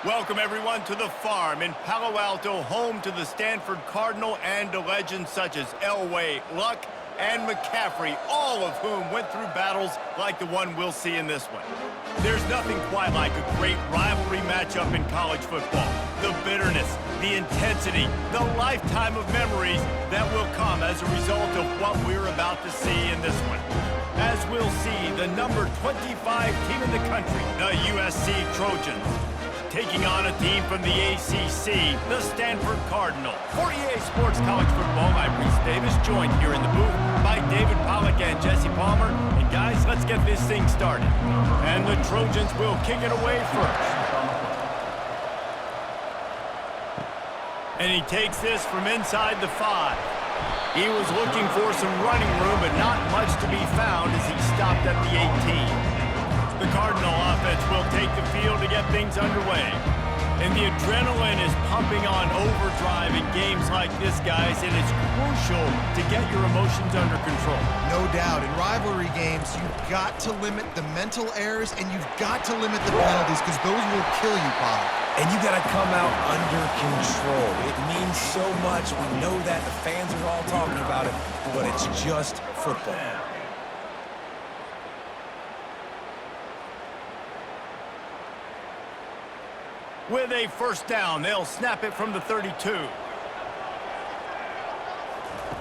Welcome, everyone, to the farm in Palo Alto, home to the Stanford Cardinal and to legends such as Elway, Luck, and McCaffrey, all of whom went through battles like the one we'll see in this one. There's nothing quite like a great rivalry matchup in college football. The bitterness, the intensity, the lifetime of memories that will come as a result of what we're about to see in this one. As we'll see, the number 25 team in the country, the USC Trojans, taking on a team from the ACC, the Stanford Cardinal. For EA Sports College Football, I'm Reese Davis, joined here in the booth by David Pollack and Jesse Palmer. And guys, let's get this thing started. And the Trojans will kick it away first. And he takes this from inside the 5. He was looking for some running room, but not much to be found as he stopped at the 18. The Cardinal offense will take the field to get things underway. And the adrenaline is pumping on overdrive in games like this, guys, and it's crucial to get your emotions under control. No doubt. In rivalry games, you've got to limit the mental errors and you've got to limit the penalties because those will kill you, Bob. And you got to come out under control. It means so much. We know that. The fans are all talking about it, but it's just football. With a first down, they'll snap it from the 32.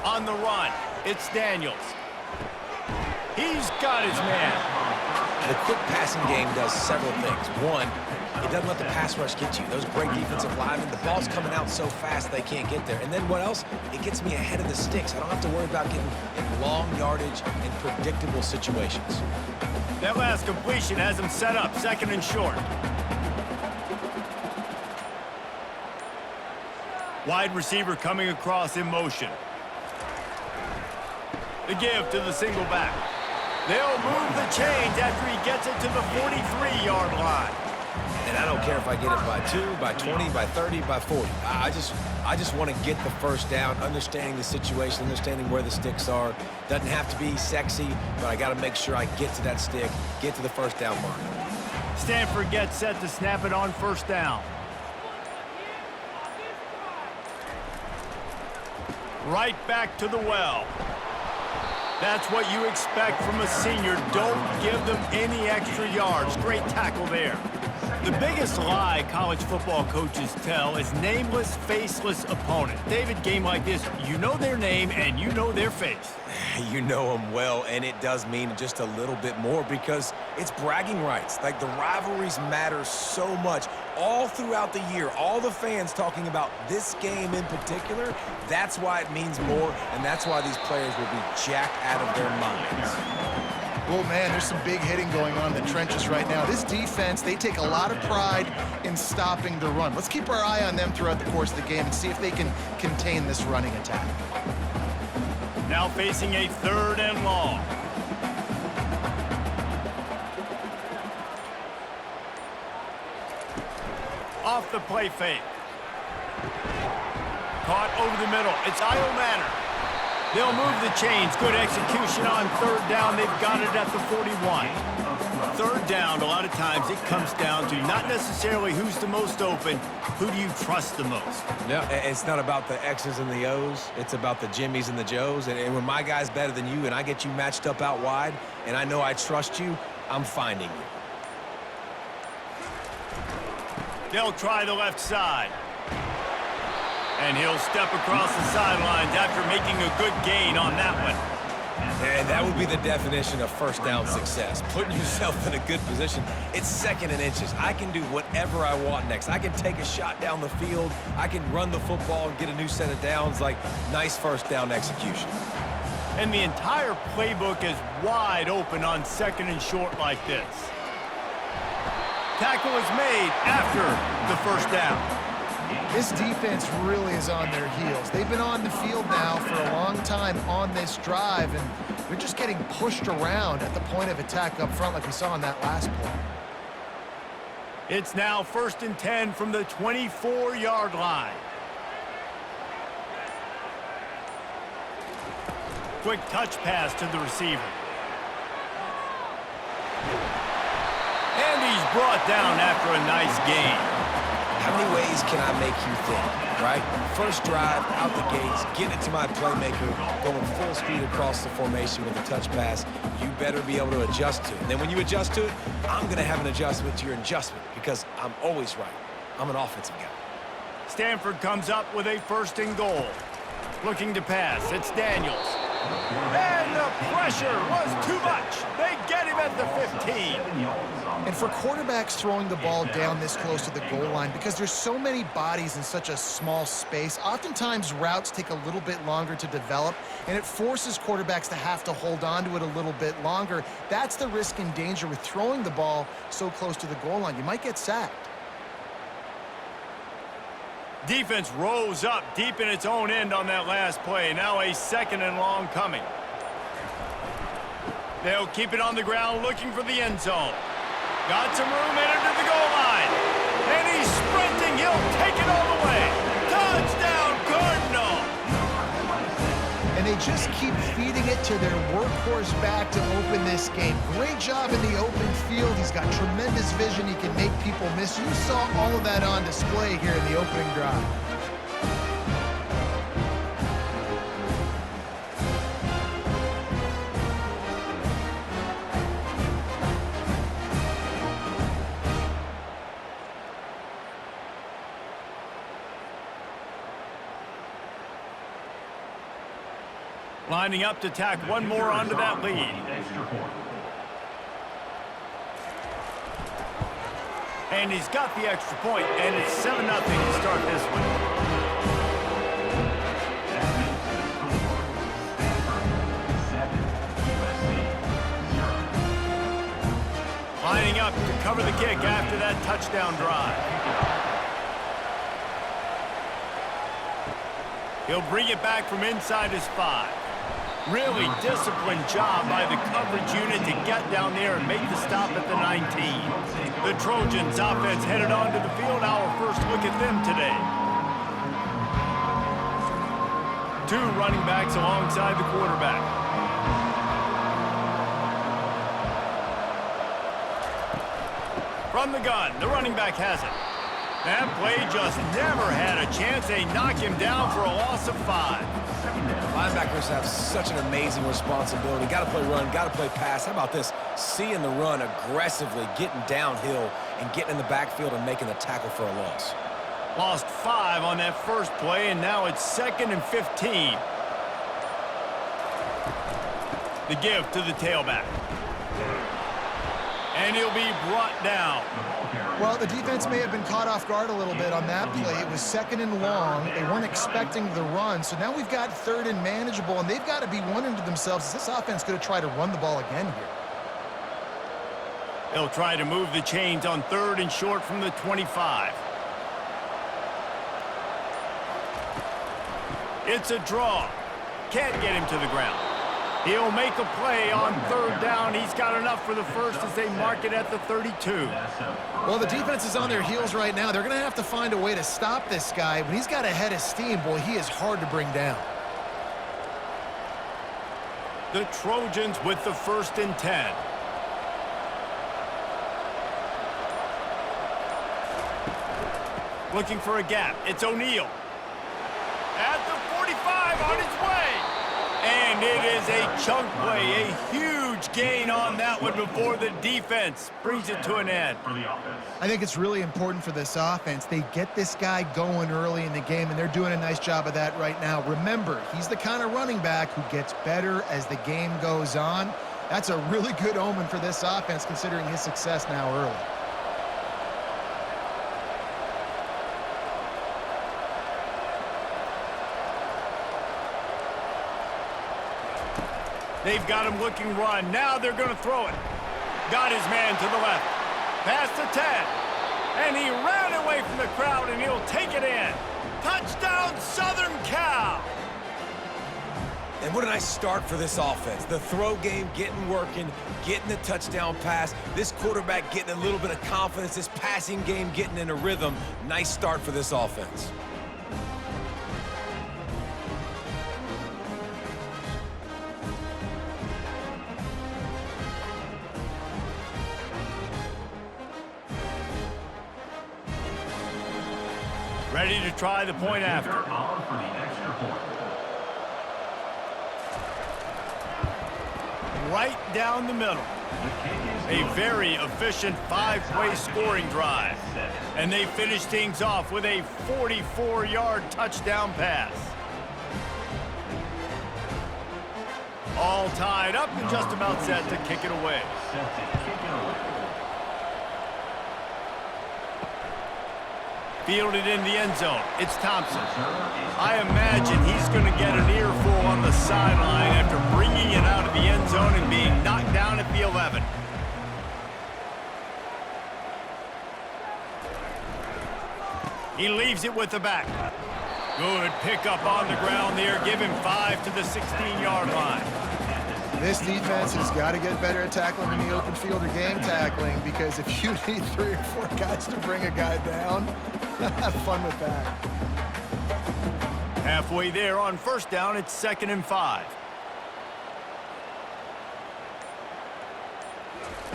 On the run, it's Daniels. He's got his man. The quick passing game does several things. One, it doesn't let the pass rush get you. Those great defensive linemen, the ball's coming out so fast they can't get there. And then what else? It gets me ahead of the sticks. I don't have to worry about getting in long yardage and predictable situations. That last completion has him set up, second and short. Wide receiver coming across in motion. The give to the single back. They'll move the chains after he gets it to the 43-yard line. And I don't care if I get it by 2, by 20, by 30, by 40. I just want to get the first down, understanding the situation, understanding where the sticks are. Doesn't have to be sexy, but I got to make sure I get to that stick, get to the first down mark. Stanford gets set to snap it on first down. Right back to the well. That's what you expect from a senior. Don't give them any extra yards. Great tackle there. The biggest lie college football coaches tell is nameless, faceless opponent. David, game like this, you know their name and you know their face. You know them well, and it does mean just a little bit more because it's bragging rights. Like, the rivalries matter so much all throughout the year. All the fans talking about this game in particular, that's why it means more, and that's why these players will be jacked out of their minds. Well, man, there's some big hitting going on in the trenches right now. This defense, they take a lot of pride in stopping the run. Let's keep our eye on them throughout the course of the game and see if they can contain this running attack. Now facing a third and long. Off the play fake. Caught over the middle. It's Io Manor. They'll move the chains. Good execution on third down. They've got it at the 41. Third down, a lot of times it comes down to not necessarily who's the most open, who do you trust the most? No, it's not about the X's and the O's. It's about the Jimmies and the Joes. And when my guy's better than you and I get you matched up out wide and I know I trust you, I'm finding you. They'll try the left side. And he'll step across the sidelines after making a good gain on that one. And that would be the definition of first down success, putting yourself in a good position. It's second and inches. I can do whatever I want next. I can take a shot down the field. I can run the football and get a new set of downs. Like, nice first down execution. And the entire playbook is wide open on second and short like this. Tackle is made after the first down. This defense really is on their heels. They've been on the field now for a long time on this drive, and they're just getting pushed around at the point of attack up front like we saw on that last play. It's now 1st and 10 from the 24-yard line. Quick touch pass to the receiver. And he's brought down after a nice gain. can I make you think, right? First drive, out the gates, getting it to my playmaker, going full speed across the formation with a touch pass. You better be able to adjust to it. And then when you adjust to it, I'm going to have an adjustment to your adjustment because I'm always right. I'm an offensive guy. Stanford comes up with a 1st and goal. Looking to pass, it's Daniels. And the pressure was too much. They get him at the 15. And for quarterbacks throwing the ball down this close to the goal line, because there's so many bodies in such a small space, oftentimes routes take a little bit longer to develop, and it forces quarterbacks to have to hold on to it a little bit longer. That's the risk and danger with throwing the ball so close to the goal line. You might get sacked. Defense rose up deep in its own end on that last play. Now a 2nd and long coming. They'll keep it on the ground looking for the end zone. Got some room headed to the goal line. And he's sprinting. He'll take it all the way. Touchdown, Cardinal. And they just keep feeding it to their workhorse back to open this game. Great job in the open field. He's got tremendous vision. He can make people miss. You saw all of that on display here in the opening drive. Lining up to tack one more onto that lead. And he's got the extra point, and it's 7-0 to start this one. Lining up to cover the kick after that touchdown drive. He'll bring it back from inside his 5. Really disciplined job by the coverage unit to get down there and make the stop at the 19. The Trojans offense headed onto the field. Our first look at them today. 2 running backs alongside the quarterback. From the gun, the running back has it. That play just never had a chance. They knock him down for a loss of 5. Linebackers have such an amazing responsibility. Got to play run, got to play pass. How about this? Seeing the run aggressively, getting downhill, and getting in the backfield and making the tackle for a loss. Lost 5 on that first play, and now it's 2nd and 15. The give to the tailback. And he'll be brought down. Well, the defense may have been caught off guard a little bit on that play. It was 2nd and long. They weren't expecting the run. So now we've got 3rd and manageable, and they've got to be wondering to themselves, is this offense going to try to run the ball again here? They'll try to move the chains on 3rd and short from the 25. It's a draw. Can't get him to the ground. He'll make a play on 3rd down. He's got enough for the first as they mark it at the 32. Well, the defense is on their heels right now. They're going to have to find a way to stop this guy. When he's got a head of steam, boy, he is hard to bring down. The Trojans with the 1st and 10. Looking for a gap. It's O'Neal. At the 45 on his way. And it is a chunk play, a huge gain on that one before the defense brings it to an end. I think it's really important for this offense. They get this guy going early in the game, and they're doing a nice job of that right now. Remember, he's the kind of running back who gets better as the game goes on. That's a really good omen for this offense, considering his success now early. They've got him looking run. Now they're going to throw it. Got his man to the left. Past the 10. And he ran away from the crowd, and he'll take it in. Touchdown, Southern Cal. And what a nice start for this offense. The throw game getting working, getting the touchdown pass. This quarterback getting a little bit of confidence. This passing game getting in a rhythm. Nice start for this offense. Ready to try the point after. Right down the middle. A very efficient five-way scoring drive. And they finish things off with a 44-yard touchdown pass. All tied up and just about set to kick it away. Fielded in the end zone. It's Thompson. I imagine he's going to get an earful on the sideline after bringing it out of the end zone and being knocked down at the 11. He leaves it with the back. Good pickup on the ground there. Give him 5 to the 16-yard line. This defense has got to get better at tackling in the open field or game tackling, because if you need 3 or 4 guys to bring a guy down, have fun with that. Halfway there on first down, it's 2nd and 5.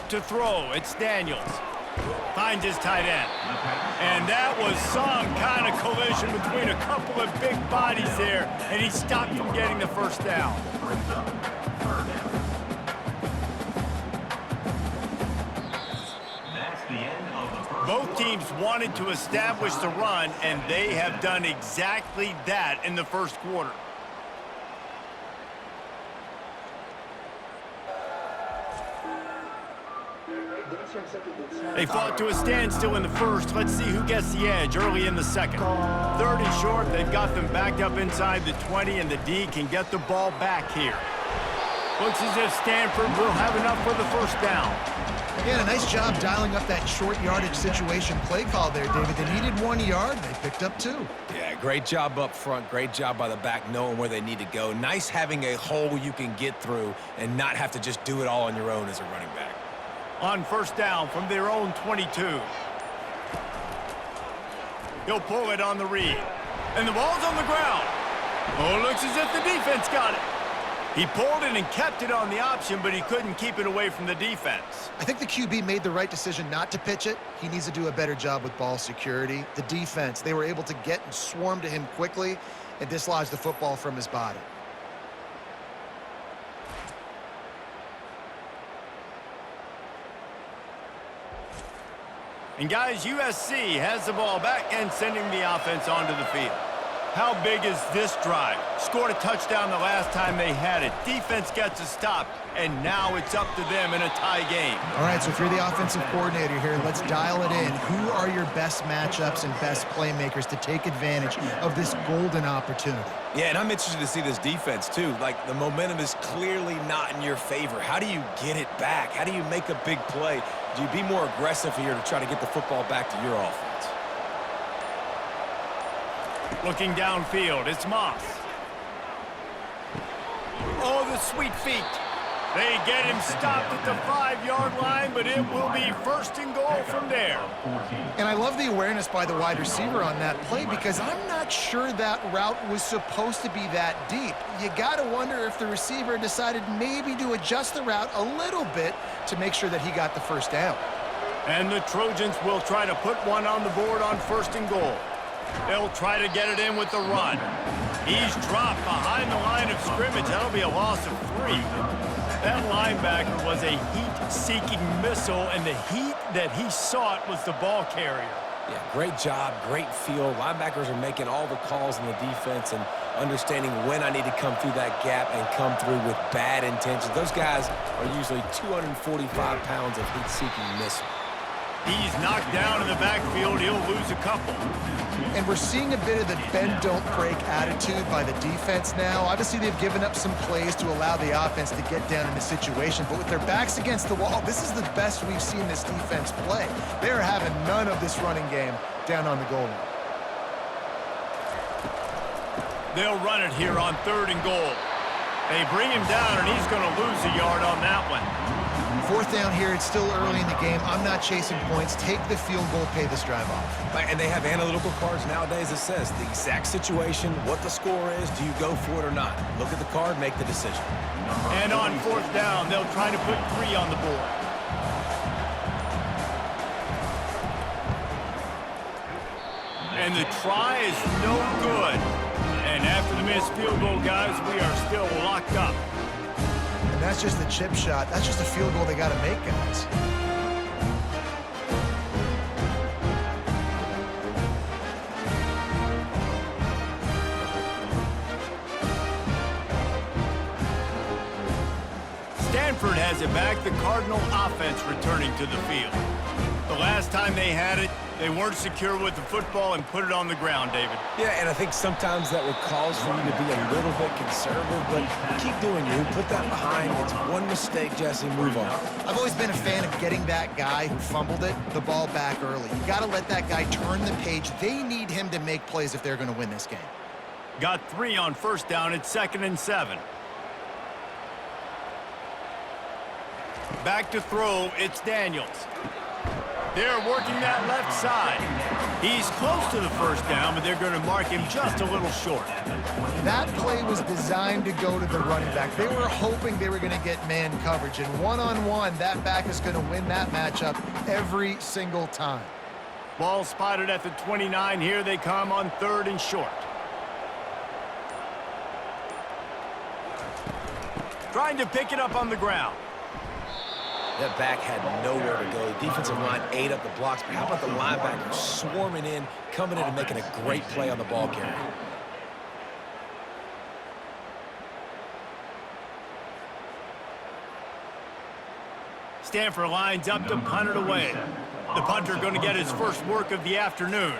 To throw, it's Daniels. Finds his tight end. And that was some kind of collision between a couple of big bodies there, and he stopped from getting the first down. Both teams wanted to establish the run, and they have done exactly that in the first quarter. They fought to a standstill in the first. Let's see who gets the edge early in the second. 3rd and short. They've got them backed up inside the 20, and the D can get the ball back here. Looks as if Stanford will have enough for the first down. Yeah, a nice job dialing up that short yardage situation play call there, David. They needed 1 yard. They picked up 2. Yeah, great job up front. Great job by the back knowing where they need to go. Nice having a hole you can get through and not have to just do it all on your own as a running back. On first down from their own 22. He'll pull it on the read. And the ball's on the ground. Oh, looks as if the defense got it. He pulled it and kept it on the option, but he couldn't keep it away from the defense. I think the QB made the right decision not to pitch it. He needs to do a better job with ball security. The defense, they were able to get and swarm to him quickly and dislodge the football from his body. And guys, USC has the ball back and sending the offense onto the field. How big is this drive? Scored a touchdown the last time they had it. Defense gets a stop, and now it's up to them in a tie game. All right, so if you're the offensive coordinator here, let's dial it in. Who are your best matchups and best playmakers to take advantage of this golden opportunity? Yeah, and I'm interested to see this defense, too. Like, the momentum is clearly not in your favor. How do you get it back? How do you make a big play? Do you be more aggressive here to try to get the football back to your offense? Looking downfield, it's Moss. Oh, the sweet feet. They get him stopped at the 5-yard line, but it will be 1st and goal from there. And I love the awareness by the wide receiver on that play, because I'm not sure that route was supposed to be that deep. You got to wonder if the receiver decided maybe to adjust the route a little bit to make sure that he got the first down. And the Trojans will try to put one on the board on 1st and goal. They'll try to get it in with the run. He's dropped behind the line of scrimmage. That'll be a loss of 3. That linebacker was a heat-seeking missile, and the heat that he sought was the ball carrier. Yeah, great job, great feel. Linebackers are making all the calls in the defense and understanding when I need to come through that gap and come through with bad intentions. Those guys are usually 245 pounds of heat-seeking missile. He's knocked down in the backfield. He'll lose a couple. And we're seeing a bit of the bend-don't-break attitude by the defense now. Obviously, they've given up some plays to allow the offense to get down in the situation. But with their backs against the wall, this is the best we've seen this defense play. They're having none of this running game down on the goal line. They'll run it here on 3rd and goal. They bring him down, and he's going to lose a yard on that one. 4th down here. It's still early in the game. I'm not chasing points. Take the field goal, pay this drive off. And they have analytical cards nowadays that says the exact situation, what the score is, do you go for it or not? Look at the card, make the decision. And on 4th down, they'll try to put 3 on the board. And the try is no good. And after the missed field goal, guys, we are still locked up. And that's just the chip shot. That's just a field goal they got to make, guys. Stanford has it back, the Cardinal offense returning to the field. The last time they had it, they weren't secure with the football and put it on the ground, David. Yeah, and I think sometimes that would cause for you to be a little bit conservative, but keep doing you. Put that behind. It's one mistake, Jesse. Move on. I've always been a fan of getting that guy who fumbled it, the ball back early. You got to let that guy turn the page. They need him to make plays if they're going to win this game. Got 3 on first down. It's 2nd and 7. Back to throw, it's Daniels. They're working that left side. He's close to the first down, but they're going to mark him just a little short. That play was designed to go to the running back. They were hoping they were going to get man coverage, and one-on-one, that back is going to win that matchup every single time. Ball spotted at the 29. Here they come on 3rd and short. Trying to pick it up on the ground. That back had nowhere to go. The defensive line ate up the blocks, but how about the linebacker swarming in, coming in and making a great play on the ball carrier? Stanford lines up to punt it away. The punter going to get his first work of the afternoon.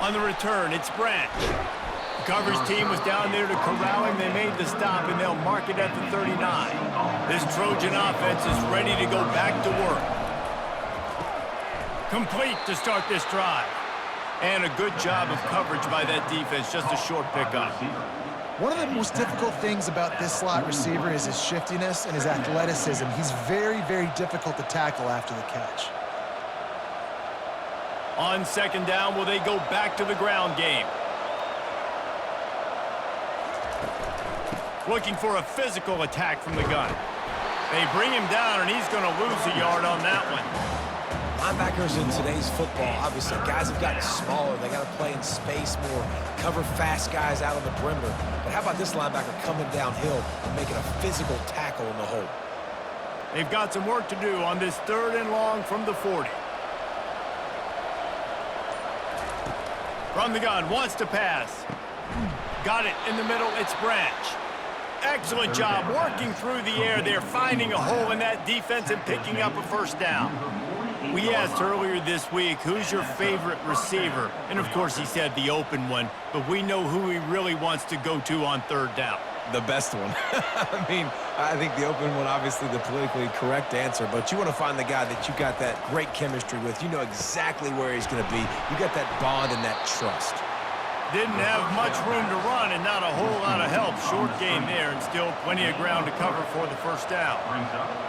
On the return, it's Branch. Coverage team was down there to corral him. They made the stop, and they'll mark it at the 39. This Trojan offense is ready to go back to work. Complete to start this drive. And a good job of coverage by that defense, just a short pickup. One of the most difficult things about this slot receiver is his shiftiness and his athleticism. He's very, very difficult to tackle after the catch. On 2nd down, will they go back to the ground game? Looking for a physical attack from the gun. They bring him down, and he's going to lose a yard on that one. Linebackers in today's football, obviously, guys have gotten smaller. They got to play in space more, cover fast guys out on the perimeter. But how about this linebacker coming downhill and making a physical tackle in the hole? They've got some work to do on this 3rd and long from the 40. From the gun, wants to pass. Got it in the middle, it's Branch. Excellent job working through the air there, finding a hole in that defense and picking up a first down. We asked earlier this week, who's your favorite receiver? And of course he said the open one, but we know who he really wants to go to on 3rd down. The best one. I mean, I think the open one, obviously the politically correct answer, but you want to find the guy that you got that great chemistry with. You know exactly where he's going to be. You got that bond and that trust. Didn't have much room to run and not a whole lot of help. Short gain there and still plenty of ground to cover for the first down.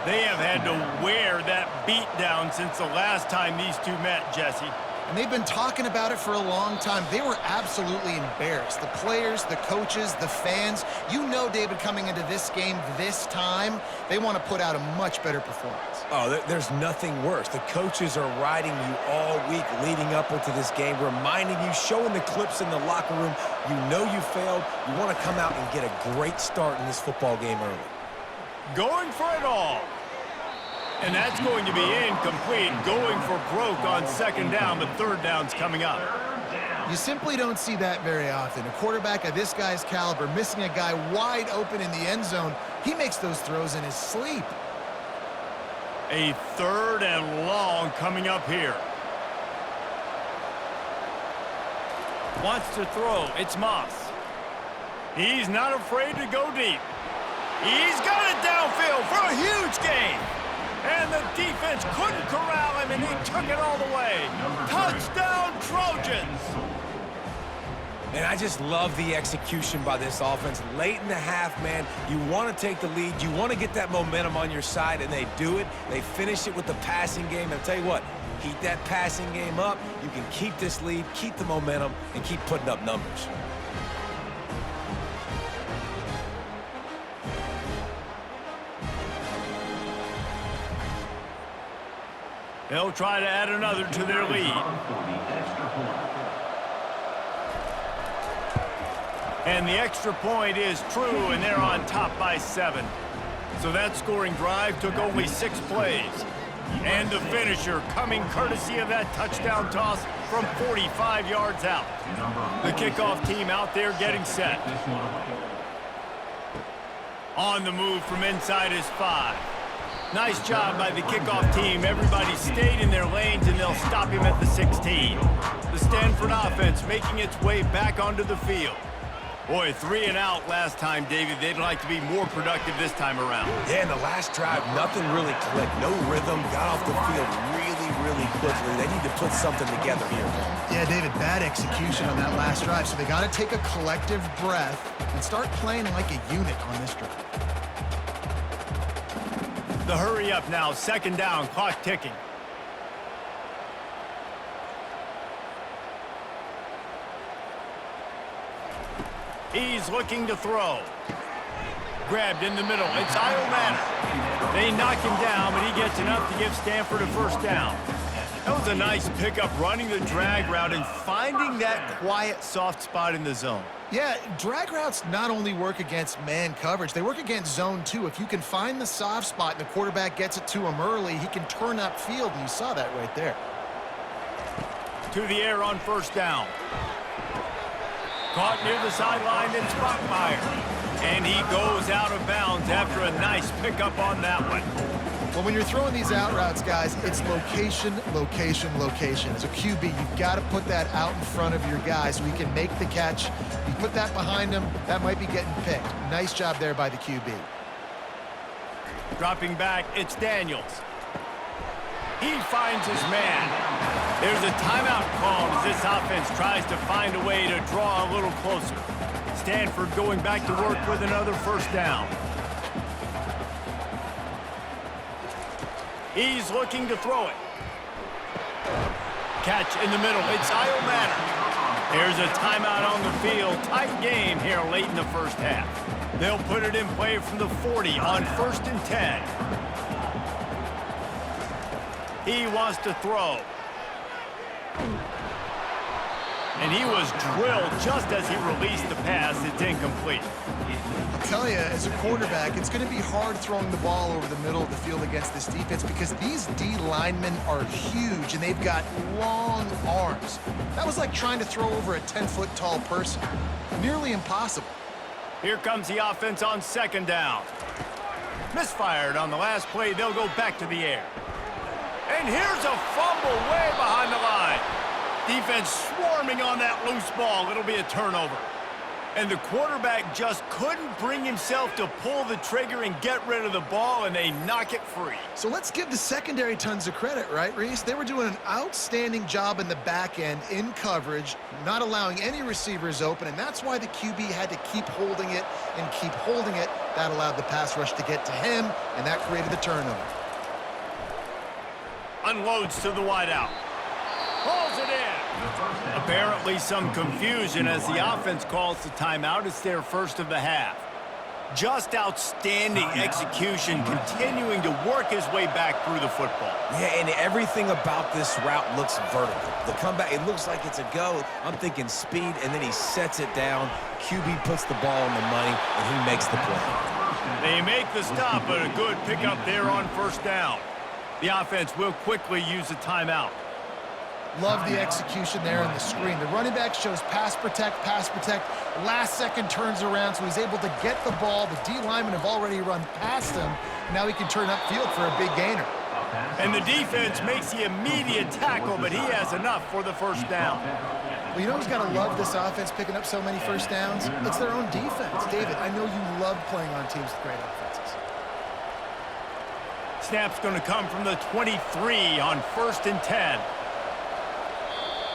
They have had to wear that beat down since the last time these two met, Jesse. And they've been talking about it for a long time. They were absolutely embarrassed. The players, the coaches, the fans. You know, David, coming into this game this time, they want to put out a much better performance. Oh, there's nothing worse. The coaches are riding you all week leading up into this game, reminding you, showing the clips in the locker room. You know you failed. You want to come out and get a great start in this football game early. Going for it all. And that's going to be incomplete. Going for broke on 2nd down, but 3rd down's coming up. You simply don't see that very often. A quarterback of this guy's caliber missing a guy wide open in the end zone. He makes those throws in his sleep. A 3rd and long coming up here. Wants to throw. It's Moss. He's not afraid to go deep. He's got it downfield for a huge gain. And the defense couldn't corral him, and he took it all the way. Touchdown, Trojans! And I just love the execution by this offense. Late in the half, man, you want to take the lead. You want to get that momentum on your side, and they do it. They finish it with the passing game. I'll tell you what, keep that passing game up. You can keep this lead, keep the momentum, and keep putting up numbers. They'll try to add another to their lead. And the extra point is true, and they're on top by 7. So that scoring drive took only 6 plays. And the finisher coming courtesy of that touchdown toss from 45 yards out. The kickoff team out there getting set. On the move from inside is 5. Nice job by the kickoff team. Everybody stayed in their lanes, and they'll stop him at the 16. The Stanford offense making its way back onto the field. Boy, 3 and out last time, David. They'd like to be more productive this time around. Yeah, in the last drive, nothing really clicked. No rhythm, got off the field really quickly. They need to put something together here. Yeah, David, bad execution on that last drive, so they got to take a collective breath and start playing like a unit on this drive. The hurry up now, 2nd down, clock ticking. He's looking to throw. Grabbed in the middle. It's Manor. They knock him down, but he gets enough to give Stanford a 1st down. That was a nice pickup, running the drag route and finding that quiet, soft spot in the zone. Yeah, drag routes not only work against man coverage, they work against zone too. If you can find the soft spot and the quarterback gets it to him early, he can turn upfield, and you saw that right there. To the air on 1st down. Caught near the sideline in Spockmeyer. And he goes out of bounds after a nice pickup on that one. Well, when you're throwing these out routes, guys, it's location, location, location. As a QB, you've got to put that out in front of your guy so he can make the catch. You put that behind him, that might be getting picked. Nice job there by the QB. Dropping back, it's Daniels. He finds his man. There's a timeout called as this offense tries to find a way to draw a little closer. Stanford going back to work with another 1st down. He's looking to throw it. Catch in the middle. It's Manor. There's a timeout on the field. Tight game here late in the 1st half. They'll put it in play from the 40 on 1st and 10. He wants to throw. And he was drilled just as he released the pass. It's incomplete. I'll tell you, as a quarterback, it's going to be hard throwing the ball over the middle of the field against this defense because these D linemen are huge and they've got long arms. That was like trying to throw over a 10-foot tall person. Nearly impossible. Here comes the offense on 2nd down. Misfired on the last play. They'll go back to the air. And here's a fumble way behind the line. Defense swarming on that loose ball. It'll be a turnover. And the quarterback just couldn't bring himself to pull the trigger and get rid of the ball, and they knock it free. So let's give the secondary tons of credit, right, Reese? They were doing an outstanding job in the back end in coverage, not allowing any receivers open, and that's why the QB had to keep holding it and keep holding it. That allowed the pass rush to get to him, and that created the turnover. Unloads to the wideout. Pulls it in. Apparently some confusion as the offense calls the timeout. It's their 1st of the half. Just outstanding execution, continuing to work his way back through the football. Yeah, and everything about this route looks vertical. The comeback, it looks like it's a go. I'm thinking speed, and then he sets it down. QB puts the ball on the money, and he makes the play. They make the stop, but a good pickup there on 1st down. The offense will quickly use a timeout. Love the execution there in the screen. The running back shows pass protect. Last second turns around, so he's able to get the ball. The D linemen have already run past him. Now he can turn upfield for a big gainer. And the defense makes the immediate tackle, but he has enough for the 1st down. Well, you know who's got to love this offense picking up so many 1st downs? It's their own defense. David, I know you love playing on teams with great offenses. Snap's going to come from the 23 on 1st and 10.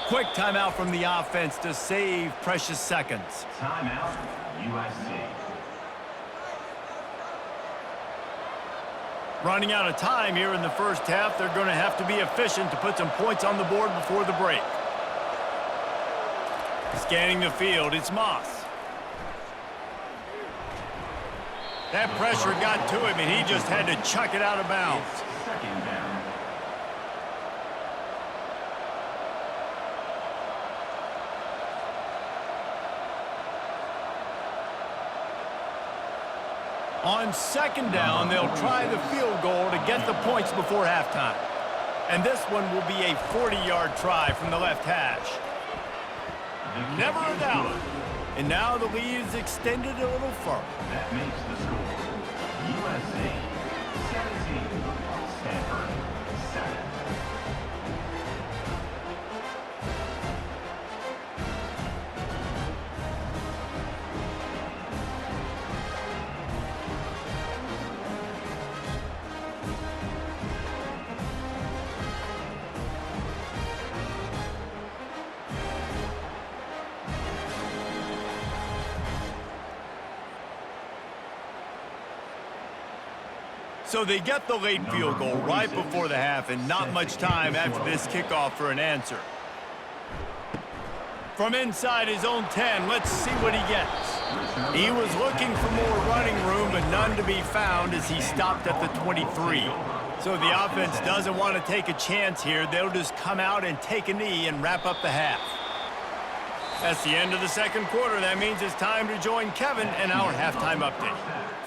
Quick timeout from the offense to save precious seconds. Timeout, USC. Running out of time here in the 1st half. They're going to have to be efficient to put some points on the board before the break. Scanning the field, it's Moss. That pressure got to him, and he just had to chuck it out of bounds. 2nd down. On second down, they'll try the field goal to get the points before halftime. And this one will be a 40-yard try from the left hash. Never a doubt. And now the lead is extended a little further. That makes the score USC 17, Stanford 7. So they get the late field goal right before the half and not much time after this kickoff for an answer. From inside his own 10, let's see what he gets. He was looking for more running room, but none to be found as he stopped at the 23. So the offense doesn't want to take a chance here. They'll just come out and take a knee and wrap up the half. That's the end of the second quarter. That means it's time to join Kevin and our halftime update.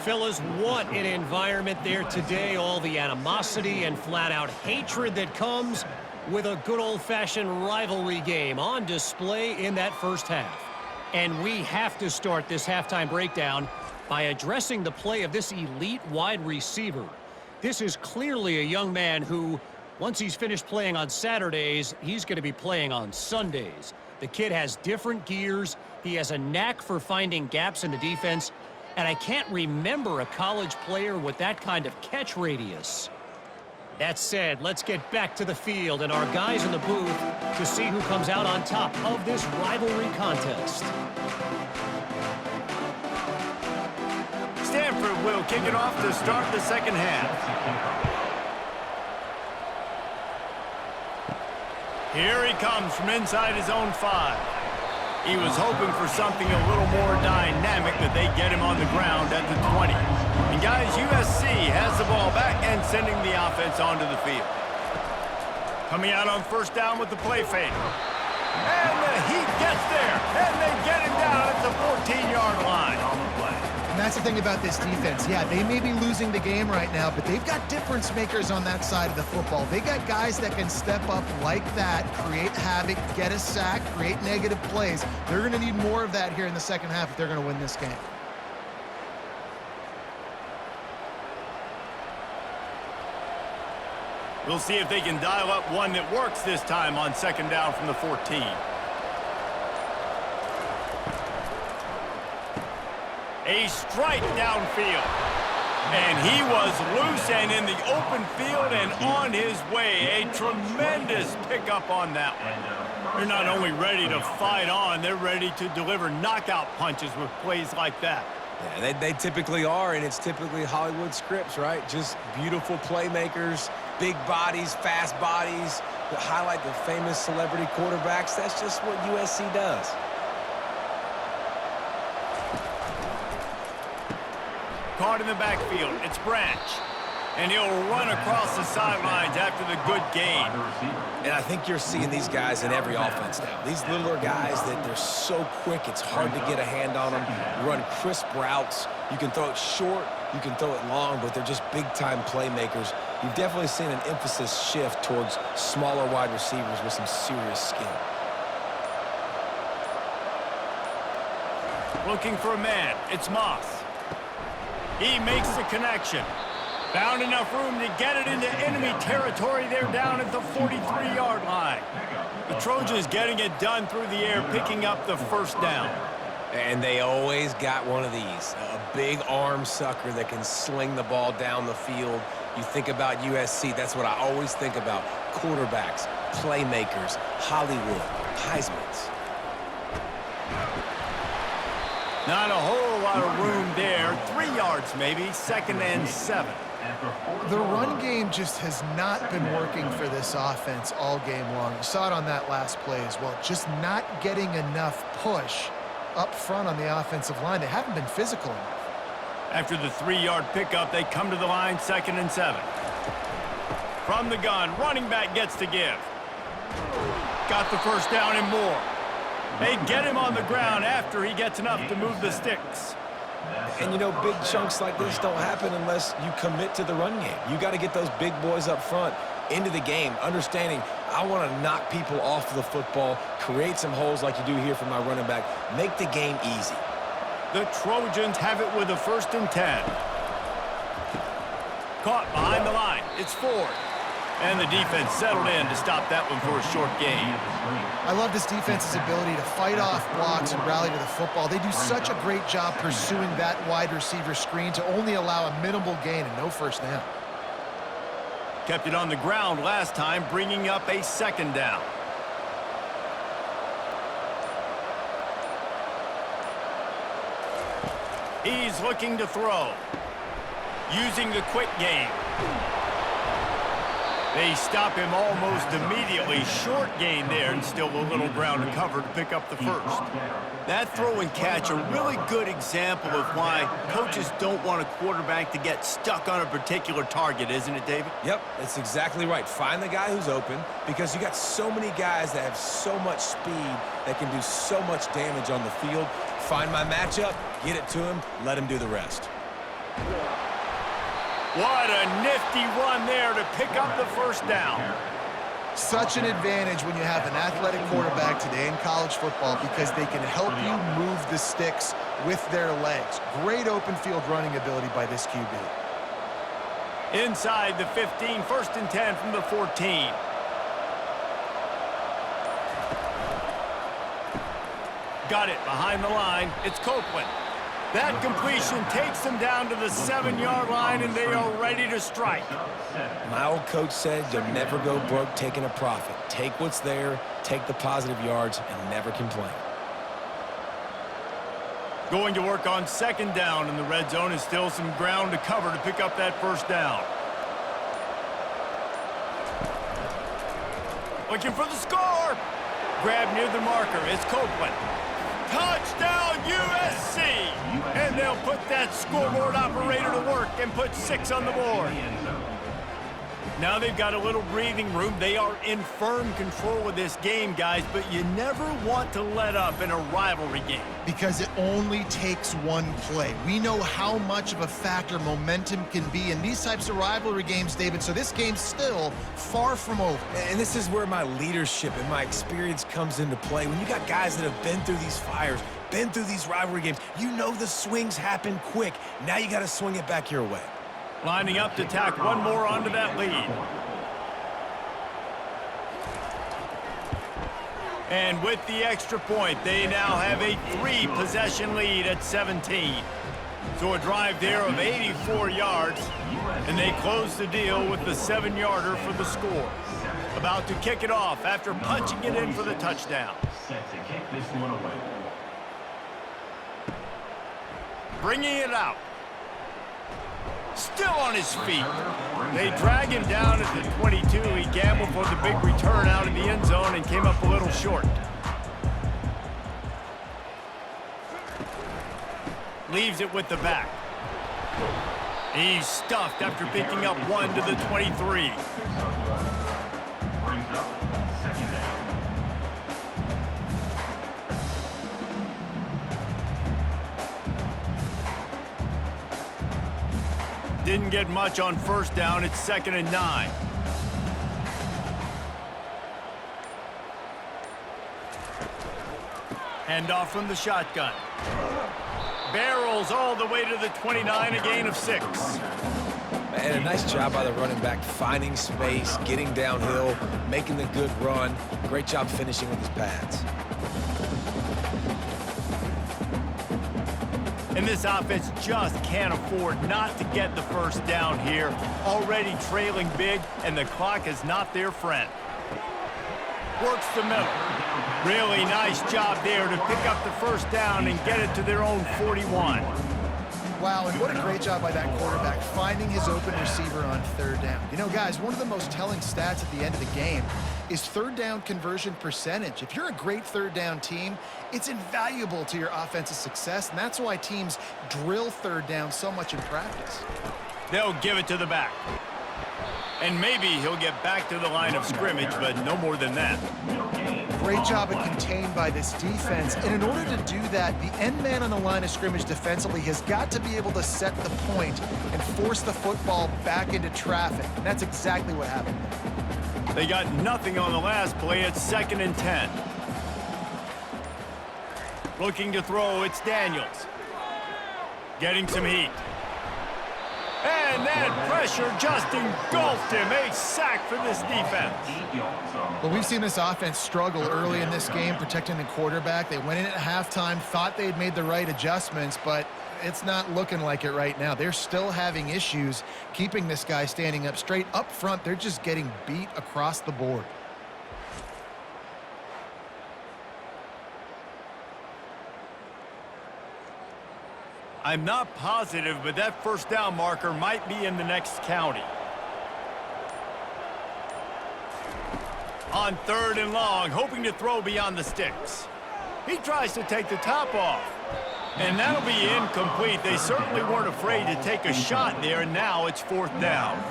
Fellas, what an environment there today. All the animosity and flat-out hatred that comes with a good old-fashioned rivalry game on display in that first half. And we have to start this halftime breakdown by addressing the play of this elite wide receiver. This is clearly a young man who, once he's finished playing on Saturdays, he's going to be playing on Sundays. The kid has different gears. He has a knack for finding gaps in the defense. And I can't remember a college player with that kind of catch radius. That said, let's get back to the field and our guys in the booth to see who comes out on top of this rivalry contest. Stanford will kick it off to start the second half. Here he comes from inside his own 5. He was hoping for something a little more dynamic, but they get him on the ground at the 20. And guys, USC has the ball back and sending the offense onto the field. Coming out on first down with the play fake. And the Heat gets there, and they get him down at the 14-yard line. And that's the thing about this defense. Yeah, they may be losing the game right now, but they've got difference makers on that side of the football. They got guys that can step up like that, create havoc, get a sack, create negative plays. They're going to need more of that here in the second half if they're going to win this game. We'll see if they can dial up one that works this time on second down from the 14. A strike downfield. And he was loose and in the open field and on his way. A tremendous pickup on that one. They're not only ready to fight on, they're ready to deliver knockout punches with plays like that. Yeah, they typically are, and it's typically Hollywood scripts, right? Just beautiful playmakers, big bodies, fast bodies that highlight the famous celebrity quarterbacks. That's just what USC does. Caught in the backfield, it's Branch. And he'll run across the sidelines after the good gain. And I think you're seeing these guys in every offense now. These littler guys that they're so quick, it's hard to get a hand on them. You run crisp routes. You can throw it short, you can throw it long, but they're just big-time playmakers. You've definitely seen an emphasis shift towards smaller wide receivers with some serious skill. Looking for a man, it's Moss. He makes the connection. Found enough room to get it into enemy territory there down at the 43-yard line. The Trojans getting it done through the air, picking up the first down. And they always got one of these, a big arm sucker that can sling the ball down the field. You think about USC, that's what I always think about. Quarterbacks, playmakers, Hollywood, Heismans. Not a whole lot of room there. 3 yards maybe, second and 7. The run game just has not been working for this offense all game long. You saw it on that last play as well. Just not getting enough push up front on the offensive line. They haven't been physical enough. After the 3-yard pickup, they come to the line, second and 7. From the gun, running back gets to give. Got the first down and more. They get him on the ground after he gets enough to move the sticks. And, you know, big chunks like this don't happen unless you commit to the run game. You got to get those big boys up front into the game, understanding I want to knock people off the football, create some holes like you do here for my running back, make the game easy. The Trojans have it with a 1st and 10. Caught behind the line. It's Ford. And the defense settled in to stop that one for a short gain. I love this defense's ability to fight off blocks and rally to the football. They do such a great job pursuing that wide receiver screen to only allow a minimal gain and no first down. Kept it on the ground last time, bringing up a 2nd down. He's looking to throw. Using the quick game. They stop him almost immediately. Short gain there, and still a little ground to cover to pick up the 1st. That throw and catch, a really good example of why coaches don't want a quarterback to get stuck on a particular target, isn't it, David? Yep, that's exactly right. Find the guy who's open, because you got so many guys that have so much speed that can do so much damage on the field. Find my matchup, get it to him, let him do the rest. What a nifty run there to pick up the 1st down. Such an advantage when you have an athletic quarterback today in college football because they can help you move the sticks with their legs. Great open field running ability by this QB. Inside the 15, 1st and 10 from the 14. Got it behind the line. It's Copeland. That completion takes them down to the 7-yard line, and they are ready to strike. My old coach said you'll never go broke taking a profit. Take what's there, take the positive yards, and never complain. Going to work on 2nd down in the red zone, and still some ground to cover to pick up that 1st down. Looking for the score. Grab near the marker. It's Copeland. Touchdown USC! And they'll put that scoreboard operator to work and put 6 on the board. Now they've got a little breathing room. They are in firm control of this game, guys, but you never want to let up in a rivalry game. Because it only takes one play. We know how much of a factor momentum can be in these types of rivalry games, David, so this game's still far from over. And this is where my leadership and my experience comes into play. When you got guys that have been through these fires, been through these rivalry games, you know the swings happen quick. Now you got to swing it back your way. Lining up to tack one more onto that lead. And with the extra point, they now have a 3-possession lead at 17. So a drive there of 84 yards, and they close the deal with the 7-yarder for the score. About to kick it off after punching it in for the touchdown. Set to kick this one away. Bringing it out. Still on his feet. They drag him down at the 22. He gambled for the big return out of the end zone and came up a little short. Leaves it with the back. He's stuffed after picking up 1 to the 23. Brings up 2nd down. Didn't get much on 1st down. It's 2nd and 9. Handoff from the shotgun. Barrels all the way to the 29, a gain of 6. And a nice job by the running back, finding space, getting downhill, making the good run. Great job finishing with his pads. And this offense just can't afford not to get the 1st down here. Already trailing big, and the clock is not their friend. Works the middle. Really nice job there to pick up the 1st down and get it to their own 41. Wow, and what a great job by that quarterback, finding his open receiver on 3rd down. You know, guys, one of the most telling stats at the end of the game is 3rd down conversion percentage. If you're a great 3rd down team, it's invaluable to your offensive success, and that's why teams drill 3rd down so much in practice. They'll give it to the back. And maybe he'll get back to the line of scrimmage, but no more than that. great job of contained by this defense. And in order to do that, the end man on the line of scrimmage defensively has got to be able to set the point and force the football back into traffic. And that's exactly what happened there. They got nothing on the last play. It's 2nd and 10. Looking to throw, it's Daniels. Getting some heat. And that pressure just engulfed him. A sack for this defense. Well, we've seen this offense struggle early in this game protecting the quarterback. They went in at halftime, thought they'd made the right adjustments, but it's not looking like it right now. They're still having issues keeping this guy standing up straight. Up front, they're just getting beat across the board. I'm not positive, but that first down marker might be in the next county. On 3rd and long, hoping to throw beyond the sticks. He tries to take the top off. And that'll be incomplete. They certainly weren't afraid to take a shot there, and now it's 4th down.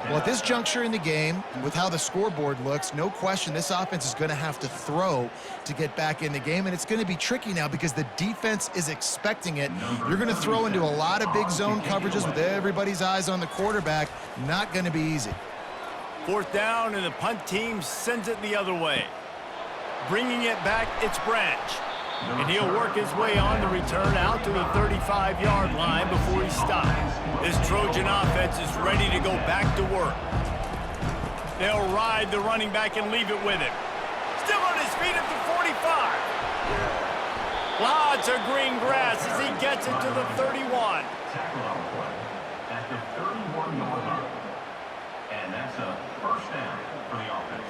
Well, at this juncture in the game, with how the scoreboard looks, no question this offense is going to have to throw to get back in the game, and it's going to be tricky now because the defense is expecting it. You're going to throw into a lot of big zone coverages with everybody's eyes on the quarterback. Not going to be easy. 4th down, and the punt team sends it the other way. Bringing it back, it's Branch. And he'll work his way on the return out to the 35-yard line before he stops. This Trojan offense is ready to go back to work. They'll ride the running back and leave it with him. Still on his feet at the 45. Lots of green grass as he gets it to the 31. Tackle on play at the 31-yard line. And that's a first down for the offense.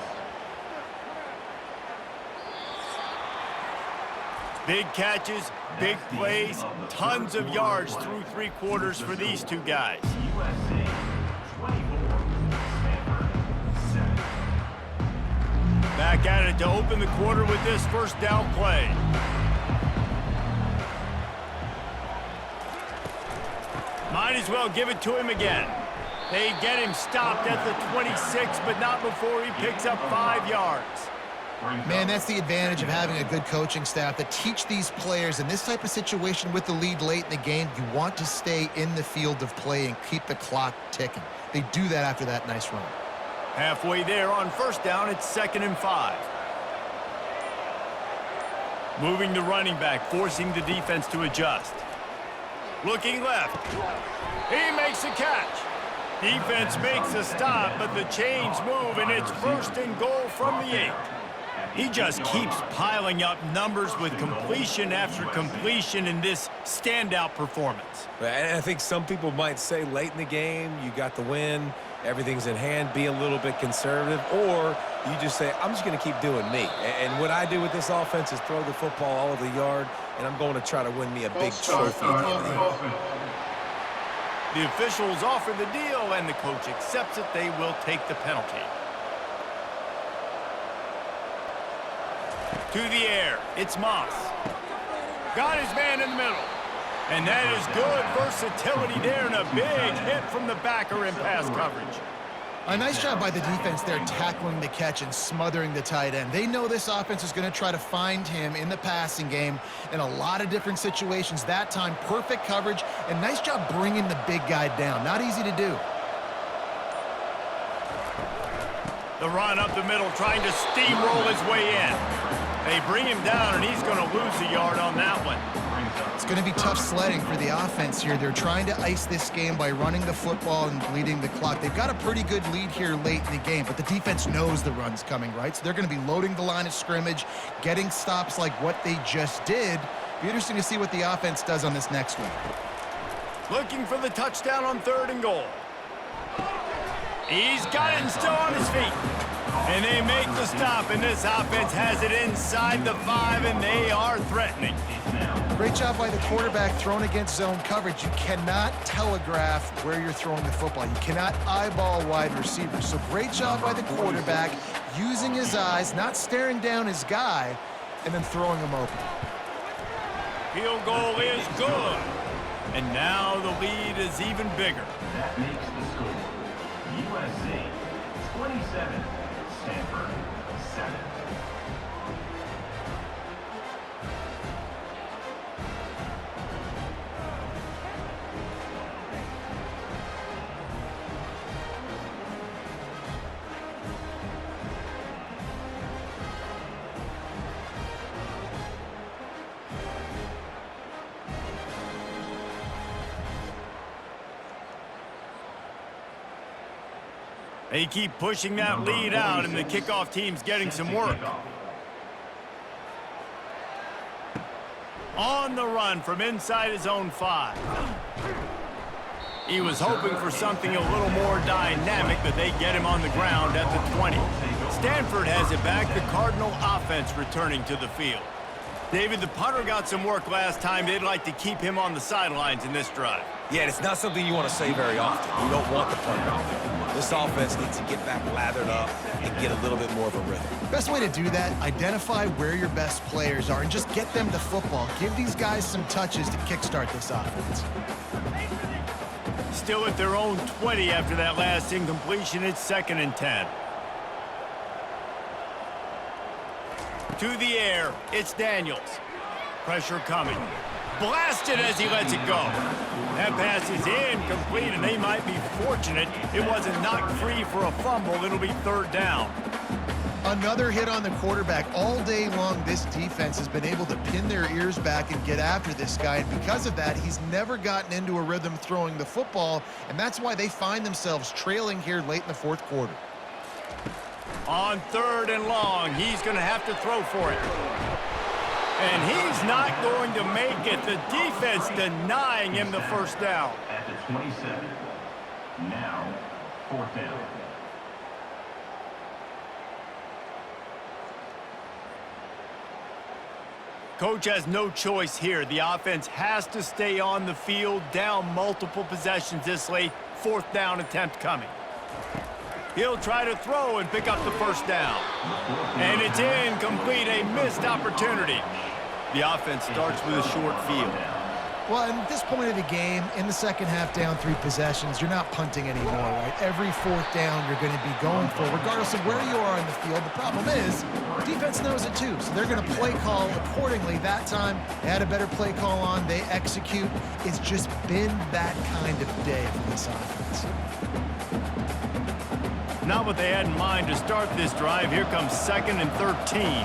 Big catches, big plays, tons of yards through 3 quarters for these two guys. USC 24, Stanford 7. Back at it to open the quarter with this first down play. Might as well give it to him again. They get him stopped at the 26, but not before he picks up 5 yards. Man, that's the advantage of having a good coaching staff to teach these players in this type of situation with the lead late in the game. You want to stay in the field of play and keep the clock ticking. They do that after that nice run. Halfway there on first down, it's 2nd and 5. Moving the running back, forcing the defense to adjust. Looking left. He makes a catch. Defense makes a stop, but the chains move, and it's 1st and goal from the 8. He just keeps piling up numbers with completion after completion in this standout performance. And I think some people might say late in the game, you got the win, everything's in hand, be a little bit conservative, or you just say, I'm just going to keep doing me. And what I do with this offense is throw the football all over the yard, and I'm going to try to win me a big trophy at the end of the game. The officials offer the deal, and the coach accepts it. They will take the penalty. To the air, it's Moss. Got his man in the middle. And that is good versatility there, and a big hit from the backer in pass coverage. A nice job by the defense there tackling the catch and smothering the tight end. They know this offense is going to try to find him in the passing game in a lot of different situations. That time, perfect coverage, and nice job bringing the big guy down. Not easy to do. The run up the middle, trying to steamroll his way in. They bring him down, and he's going to lose a yard on that one. It's going to be tough sledding for the offense here. They're trying to ice this game by running the football and bleeding the clock. They've got a pretty good lead here late in the game, but the defense knows the run's coming, right? So they're going to be loading the line of scrimmage, getting stops like what they just did. Be interesting to see what the offense does on this next one. Looking for the touchdown on 3rd and goal. He's got it and still on his feet. And they make the stop, and this offense has it inside the 5, and they are threatening. Great job by the quarterback thrown against zone coverage. You cannot telegraph where you're throwing the football. You cannot eyeball wide receivers. So great job by the quarterback using his eyes, not staring down his guy, and then throwing him open. Field goal is good. And now the lead is even bigger. That makes the score USC 27, Stanford 7. They keep pushing that lead out, and the kickoff team's getting some work. On the run from inside his own 5. He was hoping for something a little more dynamic, but they get him on the ground at the 20. Stanford has it back, the Cardinal offense returning to the field. David, the punter got some work last time. They'd like to keep him on the sidelines in this drive. Yeah, it's not something you want to say very often. You don't want the punter out there. This offense needs to get back lathered up and get a little bit more of a rhythm. Best way to do that, identify where your best players are and just get them the football. Give these guys some touches to kickstart this offense. Still at their own 20 after that last incompletion. It's 2nd and 10. To the air, it's Daniels. Pressure coming. Blasted as he lets it go. That pass is incomplete, and they might be fortunate it wasn't knocked free for a fumble. It'll be 3rd down. Another hit on the quarterback. All day long, this defense has been able to pin their ears back and get after this guy, and because of that, he's never gotten into a rhythm throwing the football, and that's why they find themselves trailing here late in the 4th quarter. On 3rd and long, he's going to have to throw for it. And he's not going to make it. The defense denying him the 1st down. At the 27. Now, 4th down. Coach has no choice here. The offense has to stay on the field, down multiple possessions this late. 4th down attempt coming. He'll try to throw and pick up the 1st down. And it's incomplete, a missed opportunity. The offense starts with a short field. Well, at this point of the game, in the second half, down 3 possessions, you're not punting anymore, right? Every 4th down you're going to be going for, regardless of where you are in the field. The problem is, defense knows it too, so they're going to play call accordingly. That time, they had a better play call on. They execute. It's just been that kind of day for this offense. Not what they had in mind to start this drive. Here comes 2nd and 13.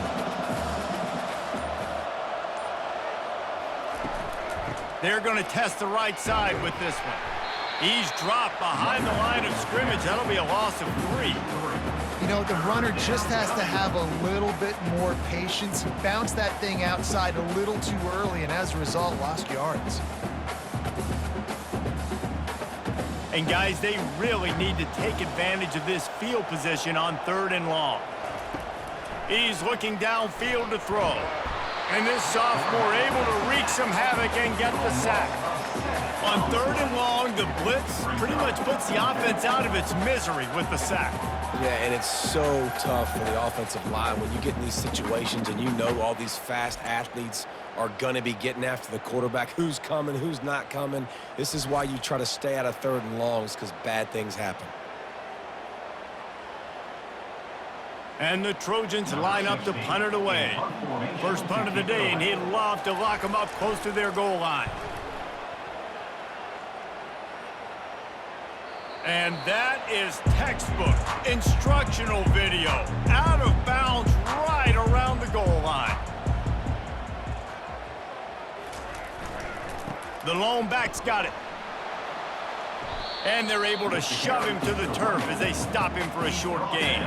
They're going to test the right side with this one. He's dropped behind the line of scrimmage. That'll be a loss of 3. You know, the runner just has to have a little bit more patience. He bounced that thing outside a little too early, and as a result, lost yards. And guys, they really need to take advantage of this field position on 3rd and long. He's looking downfield to throw. And this sophomore able to wreak some havoc and get the sack. On 3rd and long, the blitz pretty much puts the offense out of its misery with the sack. Yeah, and it's so tough for the offensive line when you get in these situations and you know all these fast athletes are going to be getting after the quarterback. Who's coming, who's not coming. This is why you try to stay out of 3rd and longs, because bad things happen. And the Trojans line up to punt it away. First punt of the day, and he'd love to lock them up close to their goal line. And that is textbook instructional video. Out of bounds right around the goal line. The lone back's got it. And they're able to shove him to the turf as they stop him for a short gain.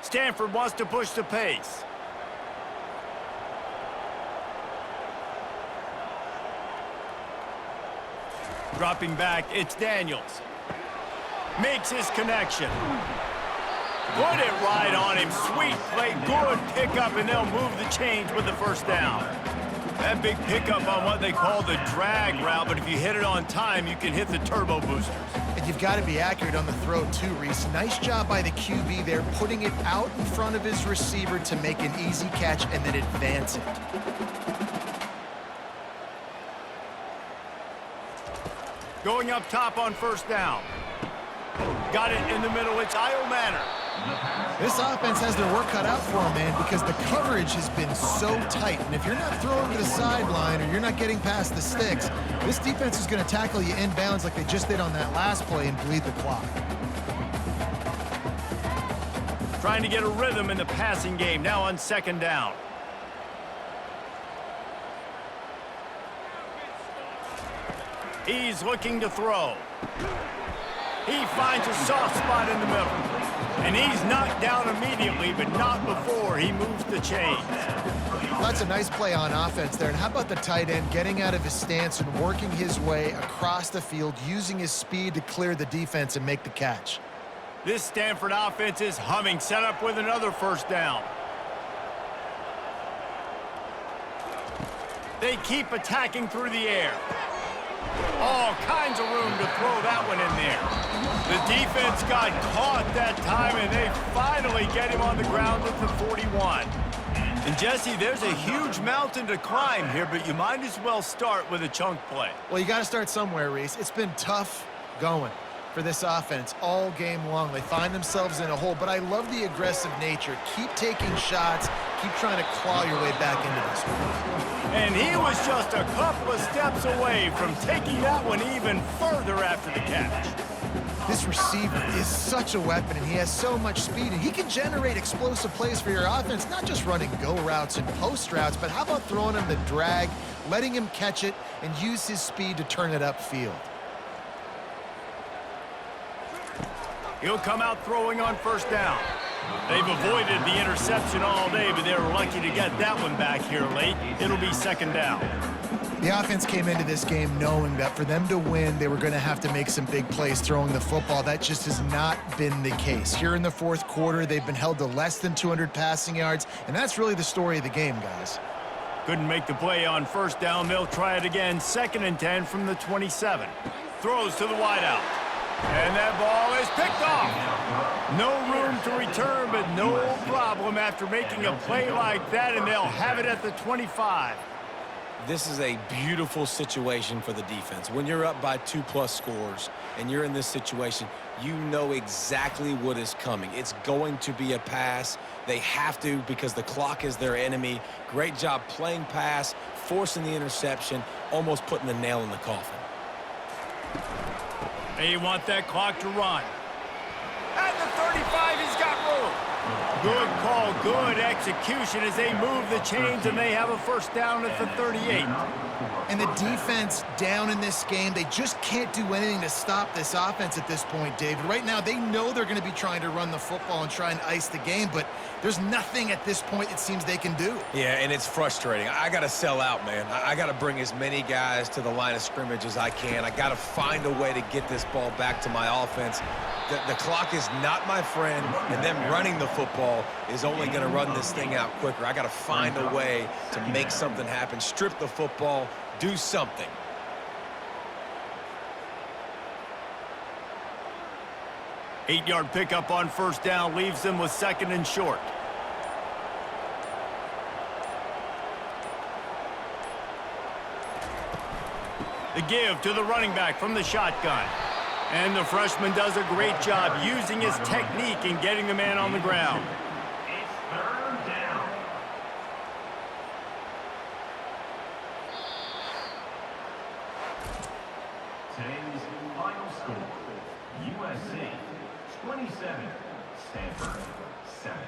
Stanford wants to push the pace. Dropping back, it's Daniels. Makes his connection. Put it right on him. Sweet play, good pickup, and they'll move the chains with the 1st down. That big pickup on what they call the drag route, but if you hit it on time, you can hit the turbo boosters. And you've got to be accurate on the throw too, Reese. Nice job by the QB there, putting it out in front of his receiver to make an easy catch and then advance it. Going up top on first down. Got it in the middle. It's Io Manor. This offense has their work cut out for them, man, because the coverage has been so tight. And if you're not throwing to the sideline or you're not getting past the sticks, this defense is going to tackle you inbounds like they just did on that last play and bleed the clock. Trying to get a rhythm in the passing game now on second down. He's looking to throw. He finds a soft spot in the middle. And he's knocked down immediately, but not before he moves the chains. Well, that's a nice play on offense there. And how about the tight end getting out of his stance and working his way across the field, using his speed to clear the defense and make the catch? This Stanford offense is humming, set up with another first down. They keep attacking through the air. All kinds of room to throw that one in there. The defense got caught that time, and they finally get him on the ground at the 41. And, Jesse, there's a huge mountain to climb here, but you might as well start with a chunk play. Well, you got to start somewhere, Reese. It's been tough going for this offense all game long. They find themselves in a hole, but I love the aggressive nature. Keep taking shots. Keep trying to claw your way back into this one. And he was just a couple of steps away from taking that one even further after the catch. This receiver is such a weapon, and he has so much speed, and he can generate explosive plays for your offense, not just running go routes and post routes, but how about throwing him the drag, letting him catch it, and use his speed to turn it upfield. He'll come out throwing on first down. They've avoided the interception all day, but they were lucky to get that one back here late. It'll be second down. The offense came into this game knowing that for them to win, they were going to have to make some big plays throwing the football. That just has not been the case. Here in the fourth quarter, they've been held to less than 200 passing yards, and that's really the story of the game, guys. Couldn't make the play on first down. They'll try it again. Second and 10 from the 27. Throws to the wideout. And that ball is picked off. No room to return, but no problem after making a play like that, and they'll have it at the 25. This is a beautiful situation for the defense. When you're up by 2+ scores and you're in this situation, you know exactly what is coming. It's going to be a pass. They have to because the clock is their enemy. Great job playing pass, forcing the interception, almost putting the nail in the coffin. They want that clock to run. At the 35, he's got room. Good call, good execution as they move the chains, and they have a first down at the 38. And the defense down in this game, they just can't do anything to stop this offense at this point, David. Right now, they know they're going to be trying to run the football and try and ice the game, but there's nothing at this point it seems they can do. Yeah, and it's frustrating. I got to sell out, man. I got to bring as many guys to the line of scrimmage as I can. I got to find a way to get this ball back to my offense. The clock is not my friend, and them running the football is only going to run this thing out quicker. I got to find a way to make something happen, strip the football, do something. Eight-yard pickup on first down leaves them with second and short. The give to the running back from the shotgun. And the freshman does a great job using his technique and getting the man on the ground. It's third down. Today's final score, USC 27, Stanford 7.